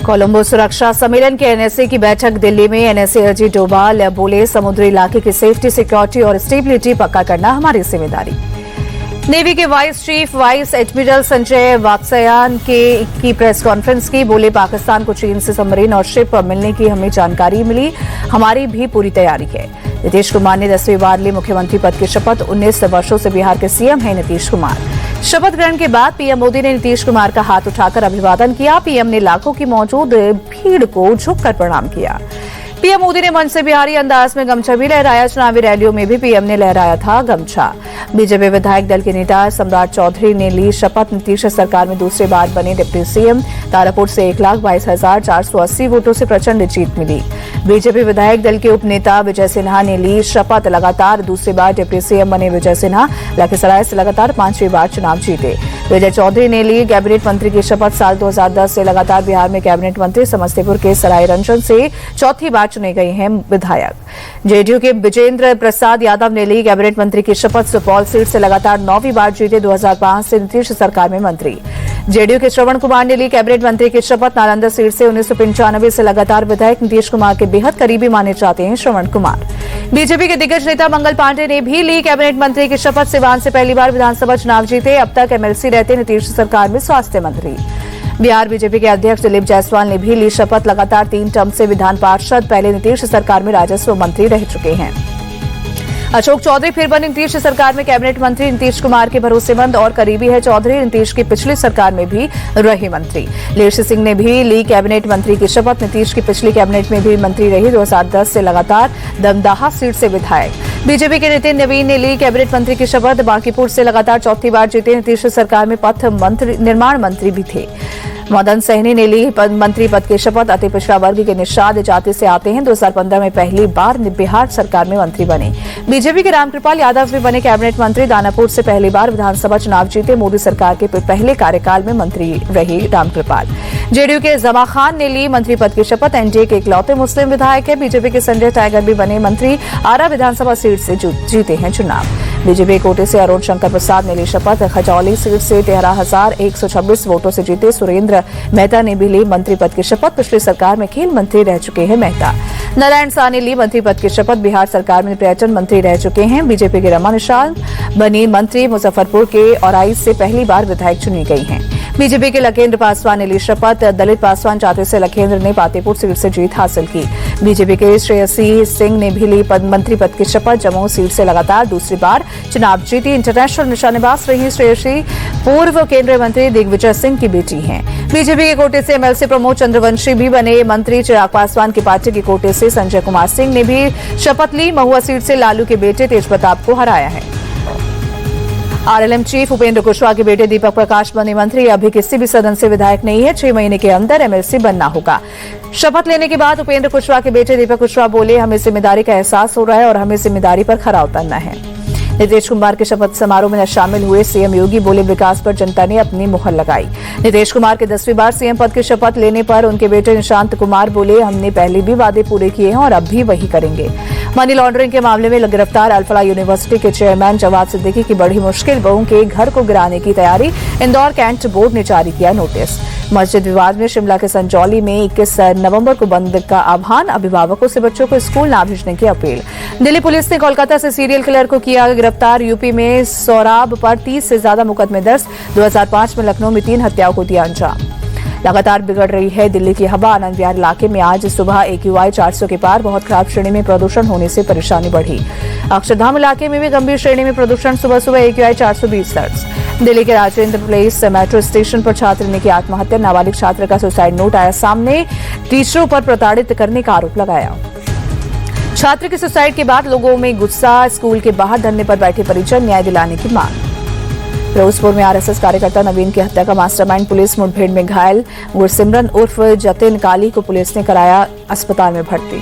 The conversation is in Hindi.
कोलंबो सुरक्षा सम्मेलन के एनएसए की बैठक दिल्ली में। एनएसए अजीत डोभाल बोले, समुद्री इलाके की सेफ्टी, सिक्योरिटी और स्टेबिलिटी पक्का करना हमारी जिम्मेदारी। नेवी के vice chief vice admiral Sanjay Vatsyayan की प्रेस कॉन्फ्रेंस की। बोले, पाकिस्तान को चीन से सबमरीन और शिप मिलने की हमें जानकारी मिली, हमारी भी पूरी तैयारी है। नीतीश कुमार ने 10वीं बार ली मुख्यमंत्री पद की शपथ। 19 वर्षों से बिहार के सीएम हैं नीतीश कुमार। शपथ ग्रहण के बाद पीएम मोदी ने नीतीश कुमार का हाथ उठाकर अभिवादन किया। पीएम ने लाखों की मौजूद भीड़ को झुककर प्रणाम किया। पीएम मोदी ने मंच से बिहारी अंदाज में गमछा भी लहराया। चुनावी रैलियों में भी पीएम ने लहराया था गमछा। बीजेपी विधायक दल के नेता सम्राट चौधरी ने ली शपथ। नीतीश सरकार में दूसरी बार बने डिप्टी सीएम। तारापुर से 1,22,480 वोटों से प्रचंड जीत मिली। बीजेपी विधायक दल के उपनेता विजय सिन्हा ने ली शपथ। लगातार दूसरी बार डिप्टी सीएम बने विजय सिन्हा। लखीसराय से लगातार 5वीं बार चुनाव जीते। विजय चौधरी ने ली कैबिनेट मंत्री की शपथ। साल 2010 से लगातार बिहार में कैबिनेट मंत्री। समस्तीपुर के सरायरंजन से चौथी बार चुने गए हैं विधायक। जेडीयू के विजेंद्र प्रसाद यादव ने ली कैबिनेट मंत्री की शपथ। सुपौल सीट से लगातार 9वीं बार जीते। 2005 से नीतीश सरकार में मंत्री। जेडीयू के श्रवण कुमार ने ली कैबिनेट मंत्री की शपथ। नालंदा सीट से 1995 से लगातार विधायक। नीतीश कुमार के बेहद करीबी माने जाते हैं श्रवण कुमार। बीजेपी के दिग्गज नेता मंगल पांडे ने भी ली कैबिनेट मंत्री की शपथ। सिवान से पहली बार विधानसभा चुनाव जीते। अब तक एमएलसी रहते नीतीश सरकार में स्वास्थ्य मंत्री। बिहार बीजेपी के अध्यक्ष दिलीप जायसवाल ने भी ली शपथ। लगातार 3 टर्म से विधान पार्षद। पहले नीतीश सरकार में राजस्व मंत्री रह चुके हैं। अशोक चौधरी फिर बने नीतीश सरकार में कैबिनेट मंत्री। नीतीश कुमार के भरोसेमंद और करीबी है चौधरी। नीतीश की पिछली सरकार में भी रहे मंत्री। लेश सिंह ने भी ली कैबिनेट मंत्री की शपथ। नीतीश की पिछली कैबिनेट में भी मंत्री रही। 2010 से लगातार दमदाहा सीट से विधायक। बीजेपी के नितिन नवीन ने ली कैबिनेट मंत्री की शपथ। बांकीपुर से लगातार चौथी बार जीते। नीतीश सरकार में पथ निर्माण मंत्री भी थे। मदन सहनी ने ली मंत्री पद की शपथ। अति पिछड़ा वर्ग के निषाद जाति से आते हैं। 2015 में पहली बार बिहार सरकार में मंत्री बने। बीजेपी के रामकृपाल यादव भी बने कैबिनेट मंत्री। दानापुर से पहली बार विधानसभा चुनाव जीते। मोदी सरकार के पहले कार्यकाल में मंत्री रहे रामकृपाल। जेडीयू के जमा खान ने ली मंत्री पद की शपथ। एनडीए के इकलौते मुस्लिम विधायक है। बीजेपी के संजय टाइगर भी बने मंत्री। आरा विधानसभा सीट से जीते हैं चुनाव। बीजेपी कोटे से अरुण शंकर प्रसाद ने ली शपथ। खजौली सीट से 13,126 वोटों से जीते। सुरेंद्र मेहता ने भी ली मंत्री पद की शपथ। पिछली सरकार में खेल मंत्री रह चुके हैं मेहता। नारायण शाह ने ली मंत्री पद की शपथ। बिहार सरकार में पर्यटन मंत्री रह चुके हैं। बीजेपी के रमा निशाल बनी मंत्री। मुजफ्फरपुर के औराई से पहली बार विधायक चुनी गई हैं। बीजेपी के लखेंद्र पासवान ने ली शपथ। दलित पासवान चाहते से लखेंद्र ने पातेपुर सीट से जीत हासिल की। बीजेपी के श्रेयसी सिंह ने भी ली मंत्री पद की शपथ। जम्मू सीट से लगातार दूसरी बार चुनाव जीती। इंटरनेशनल निशानेबाज रही श्रेयसी पूर्व केंद्रीय मंत्री दिग्विजय सिंह की बेटी हैं। बीजेपी के कोटे से एमएलसी प्रमोद चंद्रवंशी भी बने मंत्री। चिराग पासवान की पार्टी के कोटे से संजय कुमार सिंह ने भी शपथ ली। महुआ सीट से लालू के बेटे तेज प्रताप को हराया है। आरएलएम चीफ उपेंद्र कुशवाहा के बेटे दीपक प्रकाश बने मंत्री। अभी किसी भी सदन से विधायक नहीं है। 6 महीने के अंदर एमएलसी बनना होगा। शपथ लेने के बाद उपेंद्र कुशवाहा के बेटे दीपक कुशवाहा बोले, हमें जिम्मेदारी का एहसास हो रहा है और हमें जिम्मेदारी पर खरा उतरना है। नीतीश कुमार के शपथ समारोह में न शामिल हुए सीएम योगी बोले, विकास पर जनता ने अपनी मुहर लगाई। नीतीश कुमार के 10वीं बार सीएम पद की शपथ लेने पर उनके बेटे निशांत कुमार बोले, हमने पहले भी वादे पूरे किए हैं और अब भी वही करेंगे। मनी लॉन्ड्रिंग के मामले में गिरफ्तार अल्फला यूनिवर्सिटी के चेयरमैन जवाद सिद्दीकी की बड़ी मुश्किल, बहू के घर को गिराने की तैयारी। इंदौर कैंट बोर्ड ने जारी किया नोटिस। मस्जिद विवाद में शिमला के संजौली में 21 नवंबर को बंद का आह्वान। अभिभावकों से बच्चों को स्कूल न भेजने की अपील। दिल्ली पुलिस ने कोलकाता से सीरियल किलर को किया गिरफ्तार। यूपी में सौराब पर 30 से ज्यादा मुकदमे दर्ज। 2005 में लखनऊ में 3 हत्याओं को दिया अंजाम। लगातार बिगड़ रही है दिल्ली की हवा। आनंद विहार इलाके में आज सुबह AQI 400 के पार। बहुत खराब श्रेणी में प्रदूषण होने से परेशानी बढ़ी। अक्षरधाम इलाके में भी गंभीर श्रेणी में प्रदूषण। सुबह सुबह AQI 420 दर्ज। दिल्ली के राजेंद्र प्लेस मेट्रो स्टेशन पर छात्र ने की आत्महत्या। नाबालिग छात्र का सुसाइड नोट आया सामने। टीचरों पर प्रताड़ित करने का आरोप लगाया। छात्र के सुसाइड के बाद लोगों में गुस्सा। स्कूल के बाहर धरने पर बैठे परिजन। न्याय दिलाने की मांग। फिरोजपुर में आरएसएस कार्यकर्ता नवीन की हत्या का मास्टरमाइंड पुलिस मुठभेड़ में घायल। गुरसिमरन उर्फ जतिन काली को पुलिस ने कराया अस्पताल में भर्ती।